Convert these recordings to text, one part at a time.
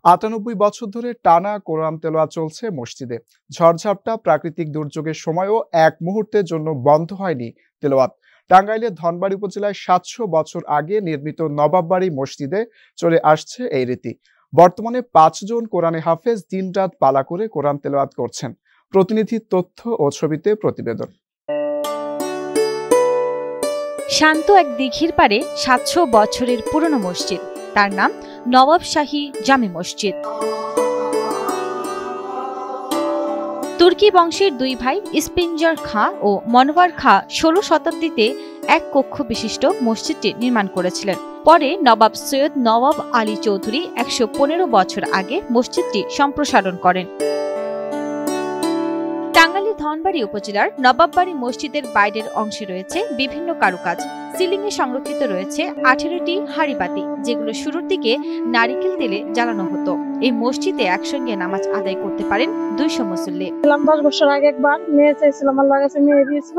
৯৮ বছর ধরে টানা কোরআন তেলাওয়াত চলছে মসজিদে। ঝড়ঝাপটা, প্রাকৃতিক দুর্যোগের সময়ও এক মুহূর্তের জন্য বন্ধ হয়নি তেলাওয়াত। টাঙ্গাইলের ধনবাড়ী উপজেলায় ৭০০ বছর আগে নির্মিত নবাববাড়ি মসজিদে চলে আসছে এই রীতি। বর্তমানে ৫ জন কোরআনে হাফেজ দিনরাত পালা করে কোরআন তেলাওয়াত করছেন। প্রতিনিধির তথ্য ও ছবিতে প্রতিবেদন। শান্ত এক দিঘির পাড়ে ৭০০ বছরের পুরনো মসজিদ, তার নাম নবাব শাহী জামে মসজিদ। তুর্কি বংশের দুই ভাই ইস্পিঞ্জার খাঁ ও মনোয়ার খাঁ ১৬ শতাব্দীতে এক কক্ষ বিশিষ্ট মসজিদটি নির্মাণ করেছিলেন। পরে নবাব সৈয়দ নওয়াব আলী চৌধুরী ১১৫ বছর আগে মসজিদটি সম্প্রসারণ করেন। টাঙ্গাইলের ধনবাড়ী উপজেলার নবাববাড়ি মসজিদের বাইরের অংশে রয়েছে বিভিন্ন কারুকাজ। সিলিংয়ে সংরক্ষিত রয়েছে ১৮টি হাঁড়িবাতি, যেগুলো শুরুর দিকে নারিকেল তেলে জ্বালানো হতো। এই মসজিদে একসঙ্গে নামাজ আদায় করতে পারেন ২০০ মুসল্লি। ১০ বছর আগে একবার মেয়ে চাইছিলাম, আল্লাহর কাছে মেয়ে দিয়েছিল।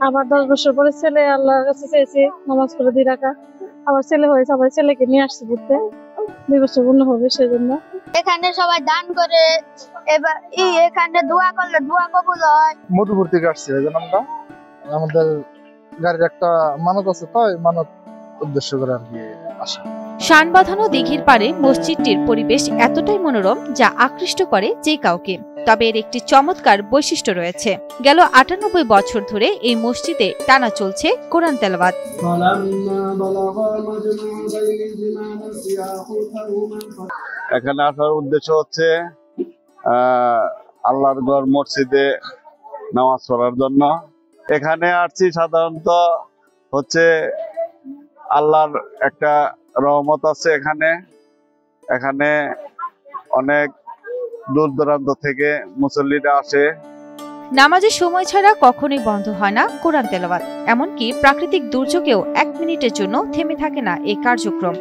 আবার 10 বছর পরে ছেলে, আল্লাহর কাছে চেয়েছি নামাজ পড়ে 2 রাকাত। আবার ছেলে হয়েছে, আবার ছেলেকে নিয়ে আসছি ঘুরতে। 2 বছর পূর্ণ হবে সেজন্য। এখানে সবাই দান করে, এবার এখানে দোয়া করলে দোয়া কবুল হয়। মধুপুর থেকে আসছি, আমরা আমাদের গাড়ির একটা মানত আছে, তাই মানত উদ্দেশ্য করে আর কি আসা। শান বাঁধানো দিঘির পাড়ে মসজিদটির পরিবেশ এতটাই মনোরম যা আকৃষ্ট করে যে কাউকে। তবে এর একটি চমৎকার বৈশিষ্ট্য রয়েছে। গেল ৯৮ বছর ধরে এই মসজিদে টানা চলছে কোরআন তেলাওয়াত। এখানে আসার উদ্দেশ্য হচ্ছে আল্লাহর ঘর মসজিদে নামাজ পড়ার জন্য। এখানে আসছি সাধারণত হচ্ছে আল্লাহর একটা রহমত আছে এখানে অনেক দূর দূরান্ত থেকে মুসল্লিরা আসে। নামাজের সময় ছাড়া কখনোই বন্ধ হয় না কোরআন তেলাওয়াত। এমনকি প্রাকৃতিক দুর্যোগেও ১ মিনিটের জন্য থেমে থাকে না এই কার্যক্রম।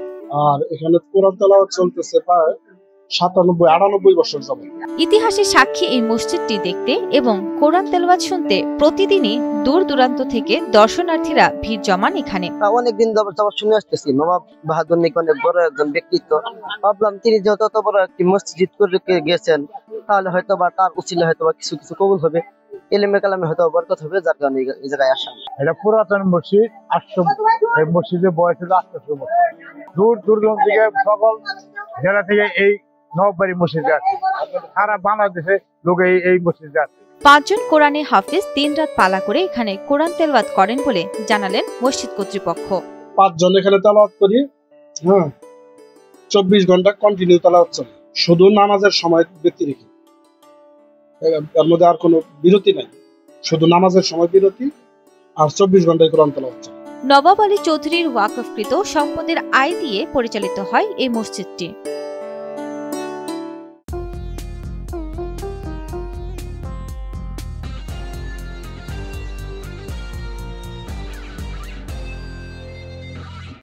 আর এখানে কোরআন তেলাওয়াত চলতেছে প্রায় ৯৭-৯৮ বছর যাবত। ইতিহাসের সাক্ষী এই মসজিদটি দেখতে এবং কোরআন তেলাওয়াত শুনতে প্রতিদিনই দূর দূরান্ত থেকে দর্শনার্থীরা ভিড় জমান এখানে। অনেকদিন যাবত শুনে আসতেছি নবাব বাহাদুর নিক অনেক বড় একজন ব্যক্তিত্ব। ভাবলাম তিনি যেহেতু অত বড় একটি মসজিদ করে গেছেন, তাহলে হয়তো বা তার উচিলে হয়তো বা কিছু কিছু কবুল হবে, এলেমে কালামে হয়তো বরকত হবে, যার কারণে এই জায়গায় আসা। এটা পুরাতন মসজিদ, ৮০০ এই মসজিদের বয়স হলো ৮০০ বছর। দূর দূরান্ত থেকে সকল জেলা থেকে এই নবাববাড়ি মসজিদে আছে। সারা বাংলাদেশে লোক এই মসজিদে আছে। ৫ জন কোরআনে হাফেজ দিনরাত পালা করে এখানে কোরআন তেলাওয়াত করেন বলে জানালেন মসজিদ কর্তৃপক্ষ। ৫ জন এখানে তেলাওয়াত করি, ২৪ ঘন্টা কন্টিনিউ তেলাওয়াত চলে, শুধু নামাজের সময় ব্যক্তি রেখে। এর মধ্যে আর কোনো বিরতি নাই, শুধু নামাজের সময় বিরতি, আর ২৪ ঘন্টায় কোরআন তেলাওয়াত চলে। নবাব আলী চৌধুরীর ওয়াকফকৃত সম্পদের আয় দিয়ে পরিচালিত হয় এই মসজিদটি।